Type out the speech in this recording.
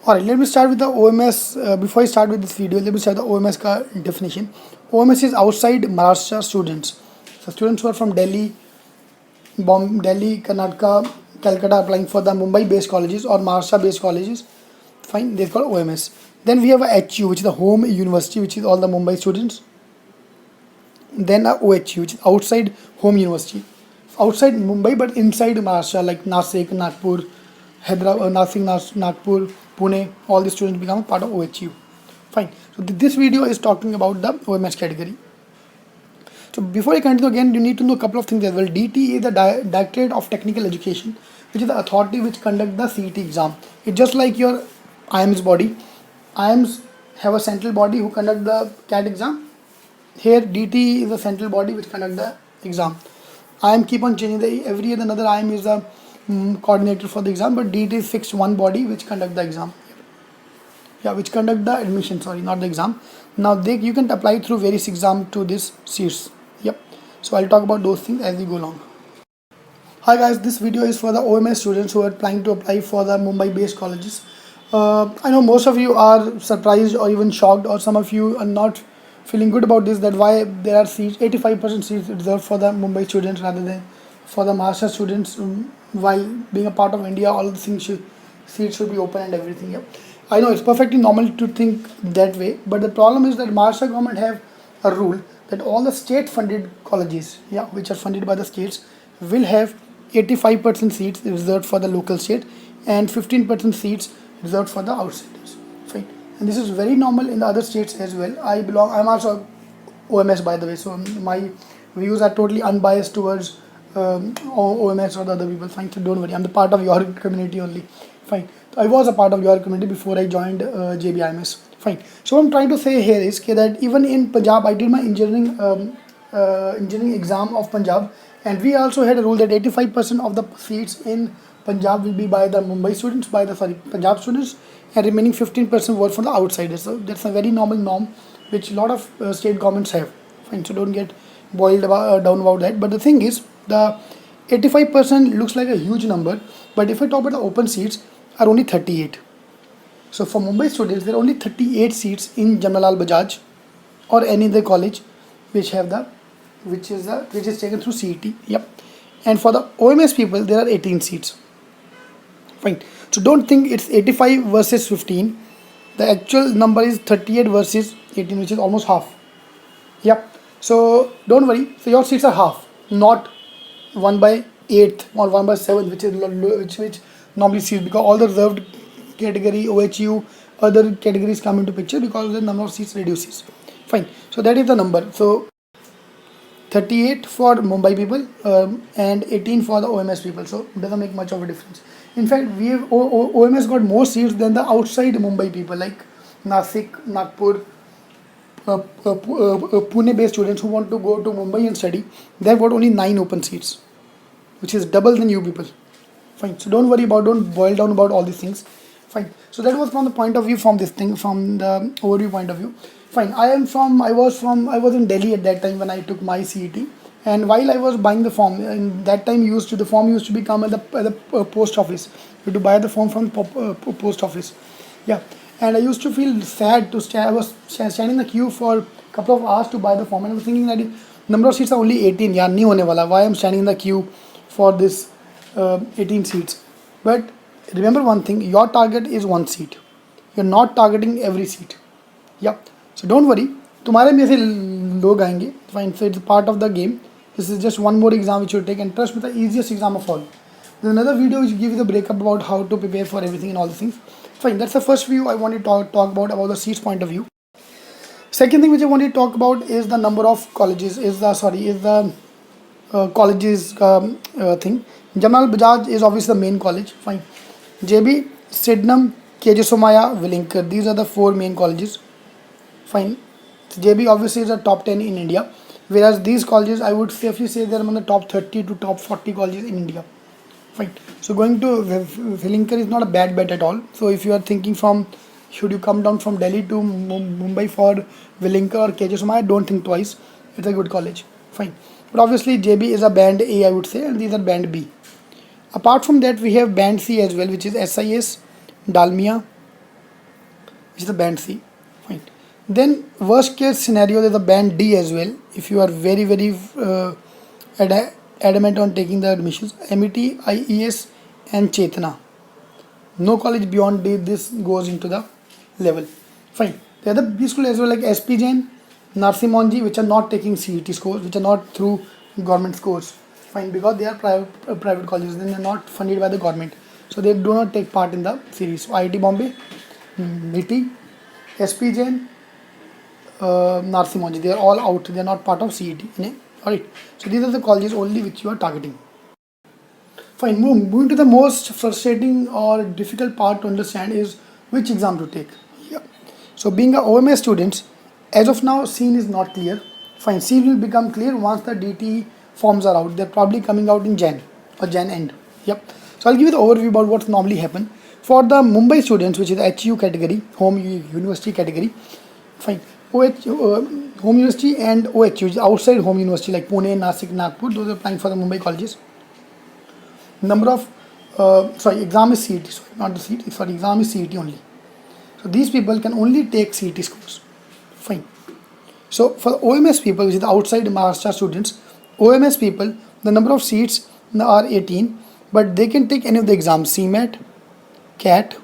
Alright, let me start with the OMS. Before I start with this video, let me start the OMS definition. OMS is outside Maharashtra students. So students who are from Delhi, Delhi, Karnataka, Calcutta applying for the Mumbai-based colleges or Maharashtra-based colleges, fine, they're called OMS. Then we have a HU, which is the home university, which is all the Mumbai students. Then a OHU, which is outside home university, outside Mumbai but inside Maharashtra, like Nashik, Nagpur, Hyderabad, Nagpur, Pune. All the students become a part of OHU. Fine. So this video is talking about the OMS category. So before I continue again, you need to know a couple of things as well. DT is the Directorate of Technical Education, which is the authority which conduct the CET exam. It's just like your IMS body. IMS have a central body who conduct the CAT exam. Here DT is a central body which conduct the exam. IM keep on changing. Every year another IM is the coordinator for the exam, but DT is fixed one body which conduct the exam. Yeah, which conduct the admission, sorry, not the exam. Now you can apply through various exam to this seats. Yep. So I'll talk about those things as we go along. Hi guys, this video is for the OMS students who are planning to apply for the Mumbai-based colleges. I know most of you are surprised or even shocked, or some of you are not feeling good about this, that why there are seats, 85% seats reserved for the Mumbai students rather than for the Maharashtra students. While being a part of India, all the seats should be open and everything. Yeah, I know it's perfectly normal to think that way, but the problem is that Maharashtra government have a rule that all the state-funded colleges, yeah, which are funded by the states, will have 85% seats reserved for the local state and 15% seats reserved for the outsiders. Fine. And this is very normal in the other states as well. I'm also OMS, by the way, so my views are totally unbiased towards OMS or the other people. Fine, so don't worry, I'm the part of your community only. Fine. So I was a part of your community before I joined JBIMS. Fine. So what I'm trying to say here is that even in Punjab, I did my engineering exam of Punjab, and we also had a rule that 85% of the seats in Punjab will be by the Mumbai students, Punjab students, and remaining 15% were for the outsiders. So that's a very normal norm which a lot of state governments have. Fine, so don't get boiled down about that. But the thing is, the 85% looks like a huge number, but if I talk about the open seats, are only 38. So for Mumbai students, there are only 38 seats in Jamnalal Bajaj or any other college which is taken through CET. Yep. And for the OMS people, there are 18 seats. Fine. So don't think it's 85 versus 15. The actual number is 38 versus 18, which is almost half. Yep. So don't worry. So your seats are half, not 1/8 or 1/7, which normally seats, because all the reserved category, OHU, other categories come into picture because the number of seats reduces. Fine. So that is the number. So 38 for Mumbai people and 18 for the OMS people. So it doesn't make much of a difference. In fact, we have OMS got more seats than the outside Mumbai people, like Nashik, Nagpur, Pune-based students who want to go to Mumbai and study. They have got only 9 open seats, which is double than you people. Fine. So don't boil down about all these things. Fine. So that was from the point of view from the overview point of view. Fine. I was in Delhi at that time when I took my CET, and while I was buying the form, in that time the form used to be come at the post office. You had to buy the form from the post office. Yeah. And I used to feel sad to stay. I was standing in the queue for a couple of hours to buy the form, and I was thinking that number of seats are only 18. Yeah, nahi hone wala. Why I'm standing in the queue for this 18 seats? But remember one thing: your target is 1 seat. You're not targeting every seat. Yeah. So don't worry. तुम्हारे में से लोग आएंगे. Fine. So it's part of the game. This is just one more exam which you take, and trust me, the easiest exam of all. There's another video which gives you the breakup about how to prepare for everything and all the things. Fine, that's the first view I wanted to talk about the seats point of view. Second thing which I wanted to talk about is the number of colleges, colleges thing. Jamal Bajaj is obviously the main college. Fine. JB, Sydenham, KJ Somaya, Willinkar. These are the 4 main colleges. Fine. So JB obviously is the top 10 in India, whereas these colleges, I would safely say they're among the top 30 to top 40 colleges in India. Fine. So going to Willinkar is not a bad bet at all. So if you are thinking should you come down from Delhi to Mumbai for Willinkar or KJ Somaya, don't think twice. It's a good college. Fine. But obviously JB is a band A, I would say, and these are band B. Apart from that, we have band C as well, which is SIS, Dalmia, which is the band C. Fine. Then worst case scenario, there's a band D as well. If you are very adamant on taking the admissions, MET, IES and Chetna. No college beyond D, this goes into the level. Fine. The other B school as well, like SP Jain, Narsimonji, which are not taking CET scores, which are not through government scores. Fine, because they are private colleges, then they are not funded by the government, so they do not take part in the series. So IIT Bombay, NITI, SP Jain, Narsimonji, they are all out. They are not part of CET. Alright. So these are the colleges only which you are targeting. Fine. Moving to the most frustrating or difficult part to understand is which exam to take. Yeah. So being a OMS students, as of now, scene is not clear. Fine. Scene will become clear once the DT forms are out. They're probably coming out in Jan or Jan end. Yep. So I'll give you the overview about what normally happen for the Mumbai students, which is the HU category, home university category. Fine. Home university and OHU, which is outside home university like Pune, Nashik, Nagpur. Those are applying for the Mumbai colleges. Number of exam is CET, sorry, not the CET, sorry, exam is CET only. So these people can only take CET scores. Fine. So for OMS people, which is the outside Maharashtra students, OMS people, the number of seats are 18, but they can take any of the exams, CMAT, CAT,